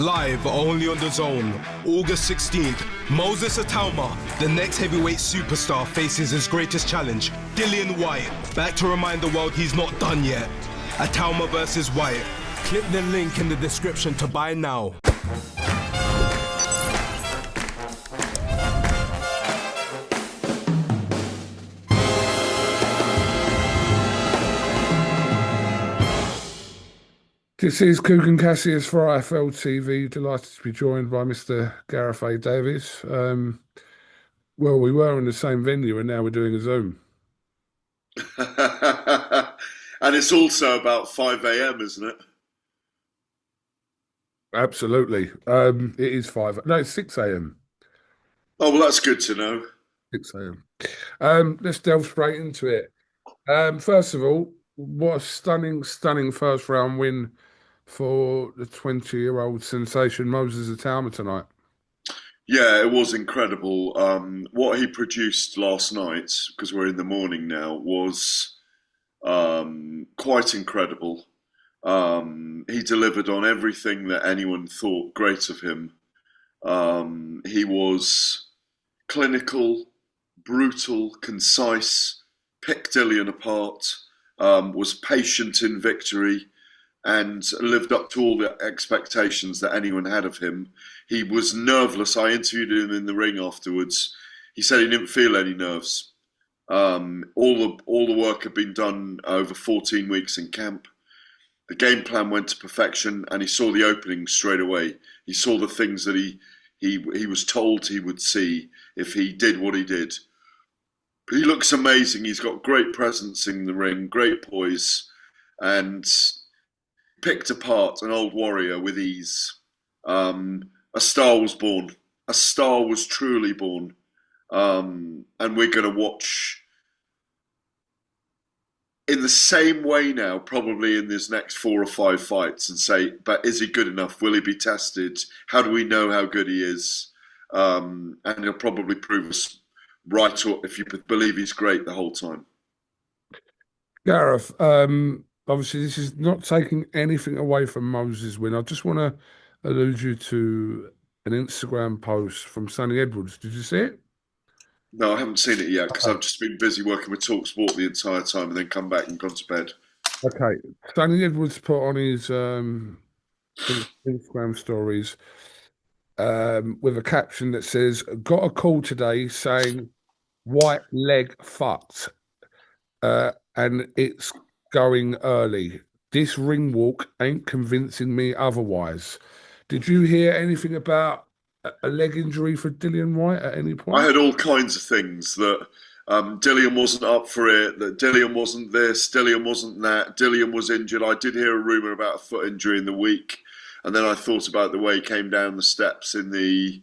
Live only on The Zone, August 16th, Moses Itauma, the next heavyweight superstar, faces his greatest challenge, Dillian White, back to remind the world he's not done yet. Itauma versus Whyte. Click the link in the description to buy now. This is Coogan Cassius for IFLTV. Delighted to be joined by Mr. Gareth A. Davies. Well, we were in the same venue and now we're doing a Zoom. And it's also about 5 a.m., isn't it? Absolutely. It is 5. No, it's 6 a.m. Oh, well, that's good to know. 6 a.m. Let's delve straight into it. First of all, what a stunning first round win for the 20-year-old sensation Moses Itauma tonight. Yeah, it was incredible. What he produced last night, because we're in the morning now, was quite incredible. He delivered on everything that anyone thought great of him. He was clinical, brutal, concise, picked Dillian apart, was patient in victory, and lived up to all the expectations that anyone had of him. He was nerveless. I interviewed him in the ring afterwards. He said he didn't feel any nerves. All the work had been done over 14 weeks in camp. The game plan went to perfection, and he saw the opening straight away. He saw the things that he was told he would see if he did what he did. He looks amazing. He's got great presence in the ring, great poise, and picked apart an old warrior with ease. A star was born. A star was truly born. And we're going to watch in the same way now, probably in his next 4 or 5 fights, and say, but is he good enough? Will he be tested? How do we know how good he is? And he'll probably prove us right, or if you believe he's great the whole time. Gareth, obviously this is not taking anything away from Moses' win. I just want to allude you to an Instagram post from Sonny Edwards. Did you see it? No, I haven't seen it yet because I've just been busy working with TalkSport the entire time and then come back and gone to bed. Okay. Sonny Edwards put on his Instagram stories with a caption that says, "Got a call today saying White leg fucked, and it's going early. This ring walk ain't convincing me otherwise." Did you hear anything about a leg injury for Dillian White at any point? I heard all kinds of things, that Dillian wasn't up for it, that Dillian wasn't this, Dillian wasn't that, Dillian was injured. I did hear a rumour about a foot injury in the week, and then I thought about the way he came down the steps in the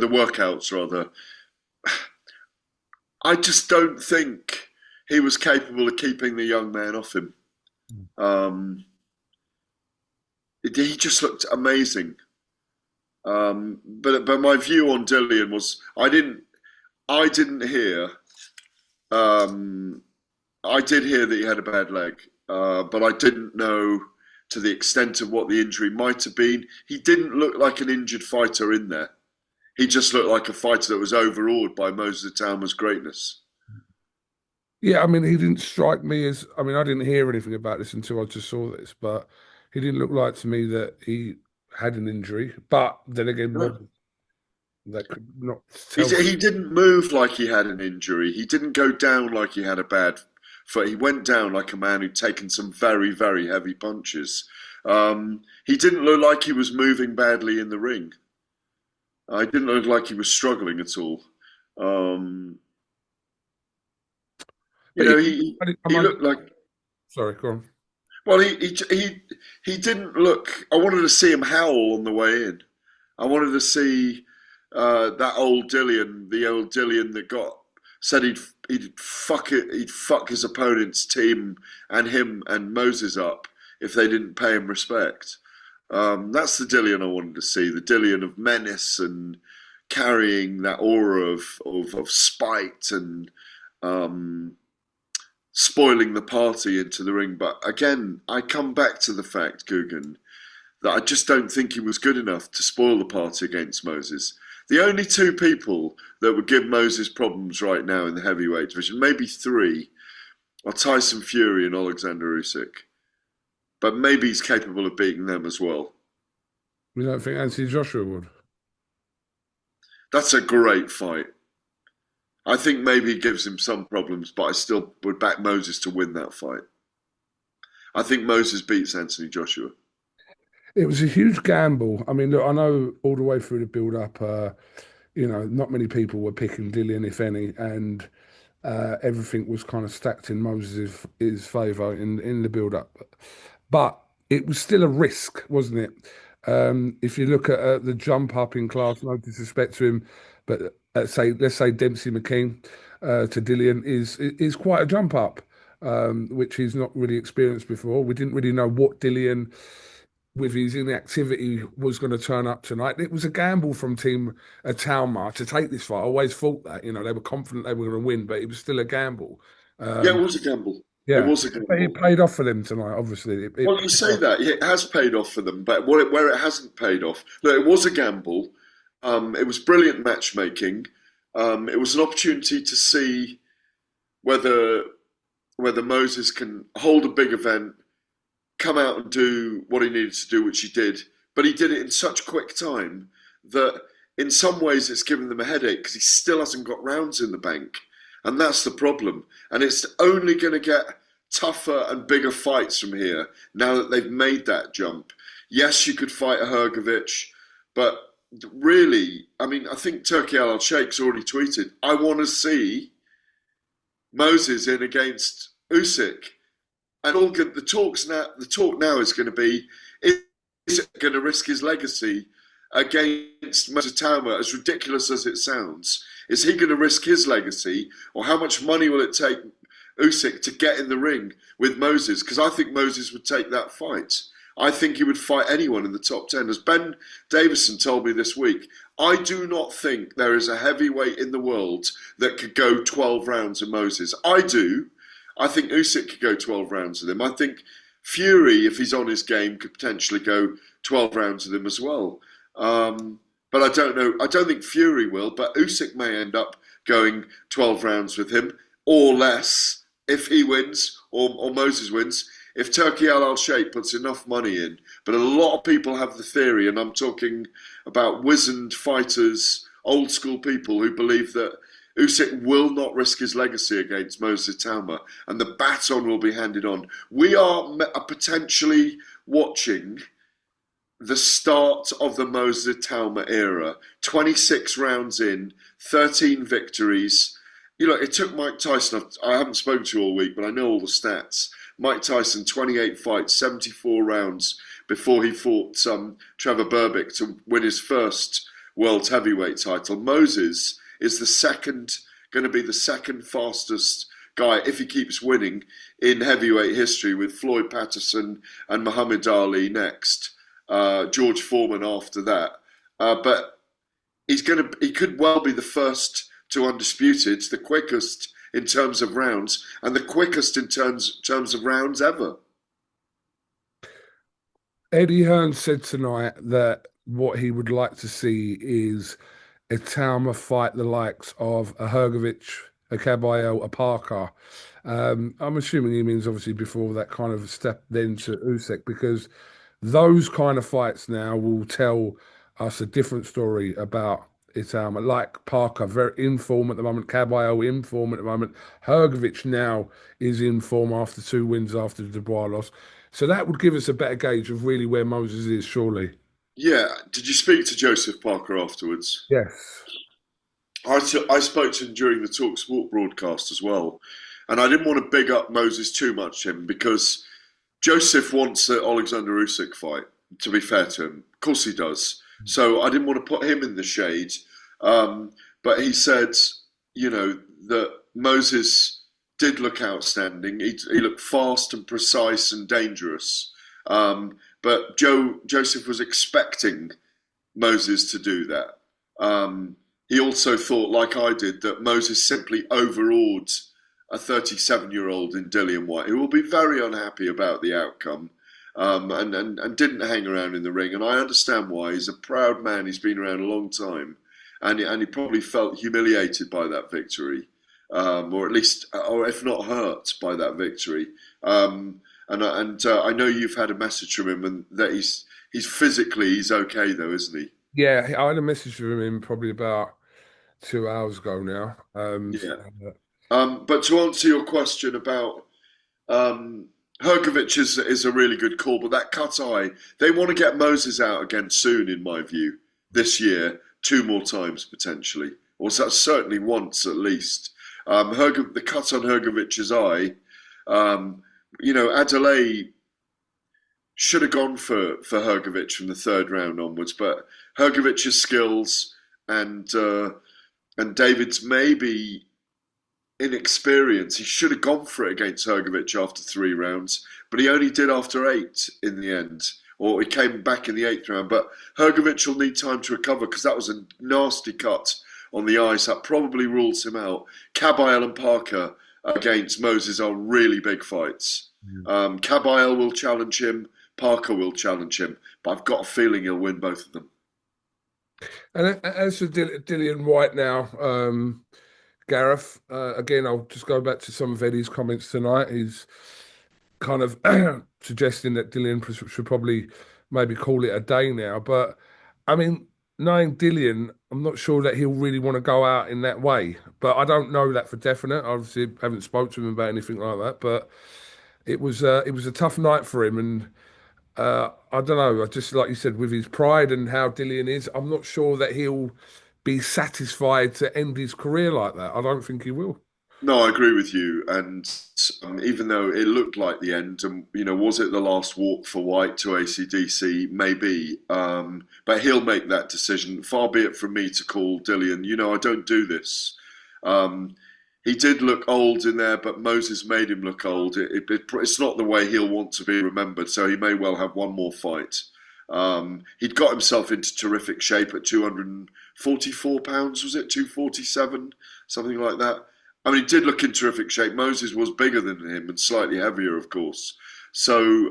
workouts rather. I just don't think he was capable of keeping the young man off him. He just looked amazing. But my view on Dillian was I did hear that he had a bad leg, but I didn't know to the extent of what the injury might have been. He didn't look like an injured fighter in there. He just looked like a fighter that was overawed by Moses Itauma's greatness. Yeah, I mean, he didn't strike me as, I mean, I didn't hear anything about this until I just saw this, but he didn't look like to me that he had an injury. But then again, that could not tell. He didn't move like he had an injury. He didn't go down like he had a bad foot. He went down like a man who'd taken some very, very heavy punches. He didn't look like he was moving badly in the ring. I didn't look like he was struggling at all. He looked like. Sorry, go on. Well, he didn't look. I wanted to see him howl on the way in. I wanted to see that old Dillian, the old Dillian that said he'd fuck his opponent's team and him and Moses up if they didn't pay him respect. That's the Dillian I wanted to see. The Dillian of menace and carrying that aura of spite and spoiling the party into the ring. But again, I come back to the fact, Gugan, that I just don't think he was good enough to spoil the party against Moses. The only two people that would give Moses problems right now in the heavyweight division, maybe three, are Tyson Fury and Alexander Usyk. But maybe he's capable of beating them as well. We don't think Anthony Joshua would. That's a great fight. I think maybe he gives him some problems, but I still would back Moses to win that fight. I think Moses beats Anthony Joshua. It was a huge gamble. I mean, look, I know all the way through the build-up, not many people were picking Dillian, if any, and everything was kind of stacked in Moses' favour in the build-up. But it was still a risk, wasn't it? If you look at the jump up in class, no disrespect to him, but let's say Dempsey McKean to Dillian is quite a jump up, which he's not really experienced before. We didn't really know what Dillian, with his inactivity, was going to turn up tonight. It was a gamble from Team Itauma'S to take this fight. I always thought that, they were confident they were going to win, but it was still a gamble. Yeah, it was a gamble. Yeah, it was a gamble. But it paid off for them tonight, obviously. Well, you say that. It has paid off for them, but where it hasn't paid off, look, it was a gamble. It was brilliant matchmaking. It was an opportunity to see whether Moses can hold a big event, come out and do what he needed to do, which he did. But he did it in such quick time that in some ways it's given them a headache because he still hasn't got rounds in the bank. And that's the problem. And it's only going to get tougher and bigger fights from here now that they've made that jump. Yes, you could fight a Hrgovic, but really, I mean, I think Turki Al-Sheikh's already tweeted, I want to see Moses in against Usyk. And the talk now is going to be, is it going to risk his legacy against Moses Itauma, as ridiculous as it sounds? Is he going to risk his legacy, or how much money will it take Usyk to get in the ring with Moses? Because I think Moses would take that fight. I think he would fight anyone in the top 10. As Ben Davison told me this week, I do not think there is a heavyweight in the world that could go 12 rounds with Moses. I do. I think Usyk could go 12 rounds with him. I think Fury, if he's on his game, could potentially go 12 rounds with him as well. But I don't know. I don't think Fury will, but Usyk may end up going 12 rounds with him or less if he wins or Moses wins. If Turki Al-Sheikh puts enough money in. But a lot of people have the theory, and I'm talking about wizened fighters, old school people who believe that Usyk will not risk his legacy against Moses Itauma, and the baton will be handed on. We are potentially watching the start of the Moses Itauma era. 26 rounds in, 13 victories. It took Mike Tyson, I haven't spoken to you all week, but I know all the stats. Mike Tyson, 28 fights, 74 rounds before he fought Trevor Berbick to win his first world heavyweight title. Moses is going to be the second fastest guy, if he keeps winning, in heavyweight history, with Floyd Patterson and Muhammad Ali next, George Foreman after that. But he could well be the first to undisputed, the quickest in terms of rounds, and the quickest in terms of rounds ever. Eddie Hearn said tonight that what he would like to see is Itauma fight the likes of a Hrgovic, a Caballero, a Parker. I'm assuming he means obviously before that kind of step then to Usyk, because those kind of fights now will tell us a different story about Itauma. Like Parker, very in form at the moment. Caballero in form at the moment. Hrgovic now is in form after 2 wins after the Dubois loss. So that would give us a better gauge of really where Moses is, surely. Yeah. Did you speak to Joseph Parker afterwards? Yes. I spoke to him during the Talk Sport broadcast as well. And I didn't want to big up Moses too much, him, because Joseph wants the Alexander Usyk fight, to be fair to him. Of course he does. So I didn't want to put him in the shade. But he said, that Moses did look outstanding. He looked fast and precise and dangerous. But Joseph was expecting Moses to do that. He also thought, like I did, that Moses simply overawed a 37-year-old in Dillian White, who will be very unhappy about the outcome, and didn't hang around in the ring. And I understand why. He's a proud man. He's been around a long time, and he probably felt humiliated by that victory, or at least, or if not hurt by that victory. I know you've had a message from him, and that he's physically okay though, isn't he? Yeah, I had a message from him probably about 2 hours ago now. Yeah. But to answer your question about Hrgović is a really good call, but that cut eye, they want to get Moses out again soon, in my view, this year, 2 more times potentially, or certainly once at least. The cut on Hrgovic's eye, Adelaide should have gone for Hrgović from the 3rd round onwards, but Hrgovic's skills and David's maybe inexperience, he should have gone for it against Hrgović after 3 rounds, but he only did after 8 in the end, or he came back in the 8th round. But Hrgović will need time to recover, because that was a nasty cut on the eyes. That probably rules him out. Kabayel and Parker against Moses are really big fights. Kabayel will challenge him, Parker will challenge him, but I've got a feeling he'll win both of them. And as for Dillian White now, Gareth, again, I'll just go back to some of Eddie's comments tonight. He's kind of suggesting that Dillian should probably maybe call it a day now. But, I mean, knowing Dillian, I'm not sure that he'll really want to go out in that way. But I don't know that for definite. Obviously, I haven't spoken to him about anything like that. But it was a tough night for him. And I don't know, just like you said, with his pride and how Dillian is, I'm not sure that he'll be satisfied to end his career like that. I don't think he will. No, I agree with you. And even though it looked like the end, and was it the last walk for Whyte to AC/DC? Maybe, but he'll make that decision. Far be it from me to call Dillian. I don't do this. He did look old in there, but Moses made him look old. It's not the way he'll want to be remembered, so he may well have one more fight. He'd got himself into terrific shape at 244 pounds, was it? 247? Something like that. I mean, he did look in terrific shape. Moses was bigger than him and slightly heavier, of course. So,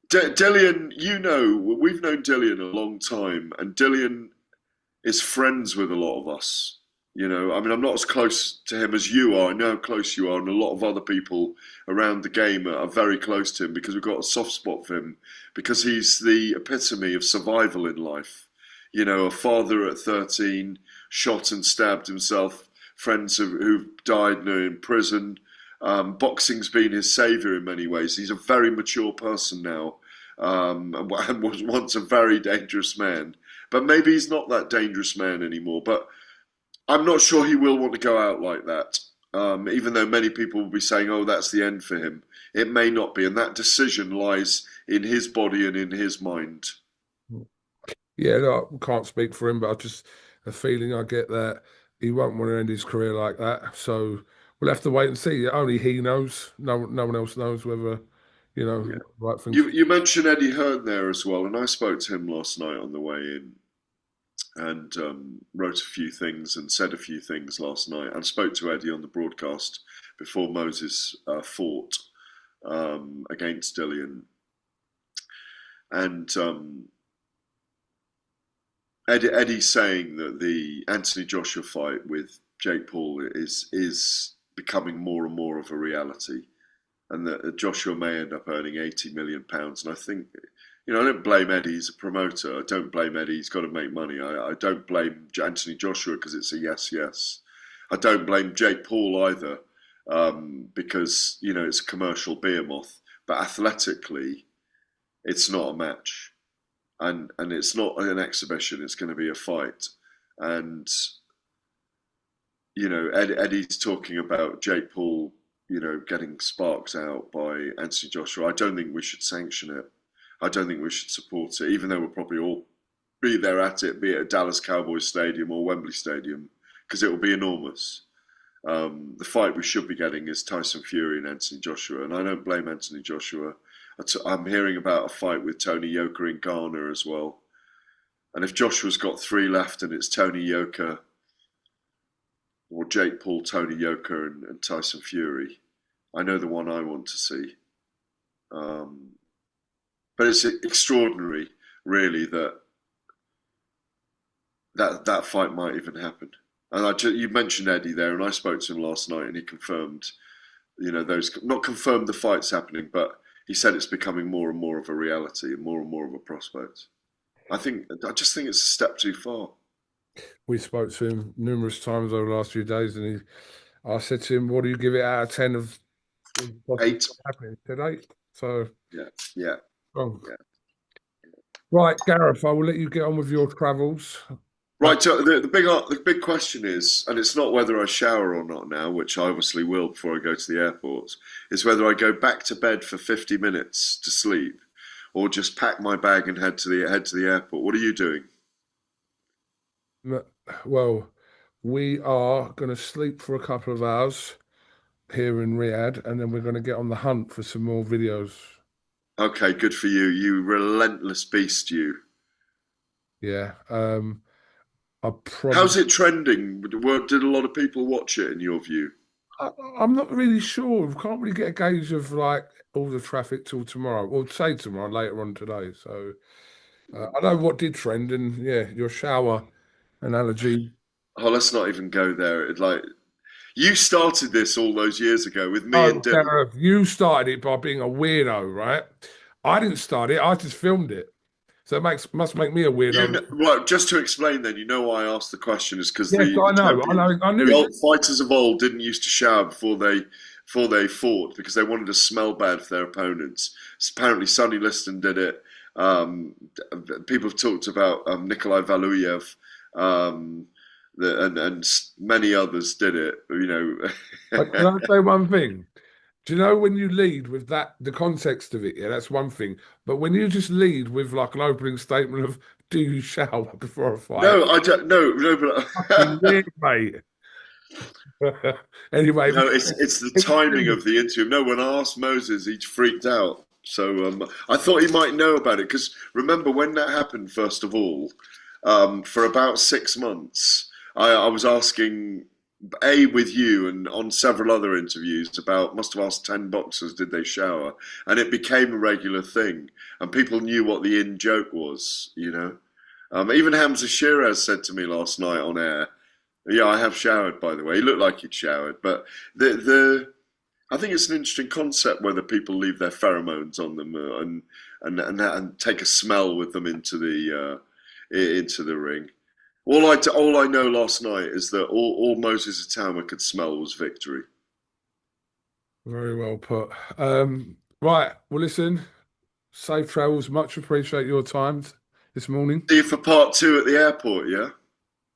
Dillian, we've known Dillian a long time, and Dillian is friends with a lot of us. I mean, I'm not as close to him as you are. I know how close you are, and a lot of other people around the game are very close to him, because we've got a soft spot for him, because he's the epitome of survival in life. A father at 13, shot and stabbed himself, friends who've died in prison. Boxing's been his saviour in many ways. He's a very mature person now, and was once a very dangerous man. But maybe he's not that dangerous man anymore. But I'm not sure he will want to go out like that, even though many people will be saying, oh, that's the end for him. It may not be, and that decision lies in his body and in his mind. Yeah, no, I can't speak for him, but I just a feeling I get that he won't want to end his career like that. So we'll have to wait and see. Only he knows. No one else knows whether, the right thing. You mentioned Eddie Hearn there as well, and I spoke to him last night on the way in, and wrote a few things and said a few things last night, and spoke to Eddie on the broadcast before Moses fought against Dillian. And Eddie's saying that the Anthony Joshua fight with Jake Paul is becoming more and more of a reality, and that Joshua may end up earning £80 million. And I think, I don't blame Eddie. He's a promoter. I don't blame Eddie. He's got to make money. I don't blame Anthony Joshua because it's a yes. I don't blame Jake Paul either, because it's a commercial behemoth. But athletically, it's not a match. And it's not an exhibition, it's going to be a fight. And, Eddie's talking about Jake Paul, getting sparks out by Anthony Joshua. I don't think we should sanction it. I don't think we should support it, even though we'll probably all be there at it, be it at Dallas Cowboys Stadium or Wembley Stadium, because it will be enormous. The fight we should be getting is Tyson Fury and Anthony Joshua, and I don't blame Anthony Joshua. I'm hearing about a fight with Tony Yoka in Ghana as well. And if Joshua's got 3 left and it's Tony Yoka, or Jake Paul, Tony Yoka, and Tyson Fury. I know the one I want to see. But it's extraordinary, really, that fight might even happen. And you mentioned Eddie there, and I spoke to him last night, and he confirmed, not confirmed the fight's happening, but he said it's becoming more and more of a reality and more of a prospect. I just think it's a step too far. We spoke to him numerous times over the last few days, and I said to him, "What do you give it out of 10 of 8 happening?" He said 8. So yeah. Wrong. Yeah. Right, Gareth, I will let you get on with your travels. Right, so the big question is, and it's not whether I shower or not now, which I obviously will before I go to the airport, is whether I go back to bed for 50 minutes to sleep, or just pack my bag and head to the airport. What are you doing? Well, we are going to sleep for a couple of hours here in Riyadh, and then we're going to get on the hunt for some more videos. Okay, good for you. You relentless beast, you. Yeah. How's it trending? Did a lot of people watch it, in your view? I'm not really sure. We can't really get a gauge of like all the traffic till tomorrow, or say tomorrow, later on today. So I know what did trend, and yeah, your shower analogy. Oh, let's not even go there. You started this all those years ago with me and Dylan. Gareth, you started it by being a weirdo, right? I didn't start it. I just filmed it. So it must make me a weirdo. Right, just to explain then, you know why I asked the question is because I knew the old fighters of old didn't used to shower before they fought because they wanted to smell bad for their opponents. Apparently Sonny Liston did it. People have talked about Nikolai Valuyev, and many others did it. Can I say one thing? Do you know when you lead with that, the context of it, yeah, that's one thing. But when you just lead with like an opening statement of, do you shower before a fight? No, I don't. No, but weird, mate. Anyway. No, it's the timing of the interview. No, when I asked Moses, he freaked out. So I thought he might know about it. Because remember when that happened, first of all, for about 6 months, I was asking... with you and on several other interviews must have asked 10 boxers did they shower, and it became a regular thing and people knew what the in joke was, even Hamza Shiraz said to me last night on air, yeah, I have showered, by the way. He looked like he'd showered, but I think it's an interesting concept whether people leave their pheromones on them and take a smell with them into the ring. All I know last night is that all Moses Itauma could smell was victory. Very well put. Right, well, listen, safe travels. Much appreciate your time this morning. See you for part 2 at the airport, yeah?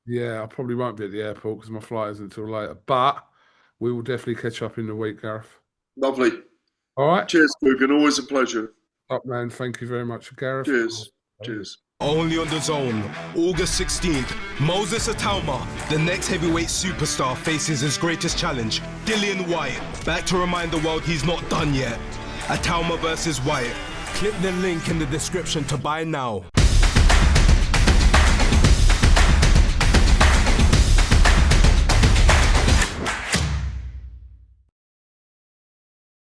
Yeah, I probably won't be at the airport because my flight isn't until later. But we will definitely catch up in the week, Gareth. Lovely. All right. Cheers, Mugen. Always a pleasure. Up, man. Thank you very much, Gareth. Cheers. Cheers. Only on DAZN, August 16th, Moses Itauma, the next heavyweight superstar, faces his greatest challenge, Dillian White, back to remind the world he's not done yet. Itauma versus Whyte. Click the link in the description to buy now.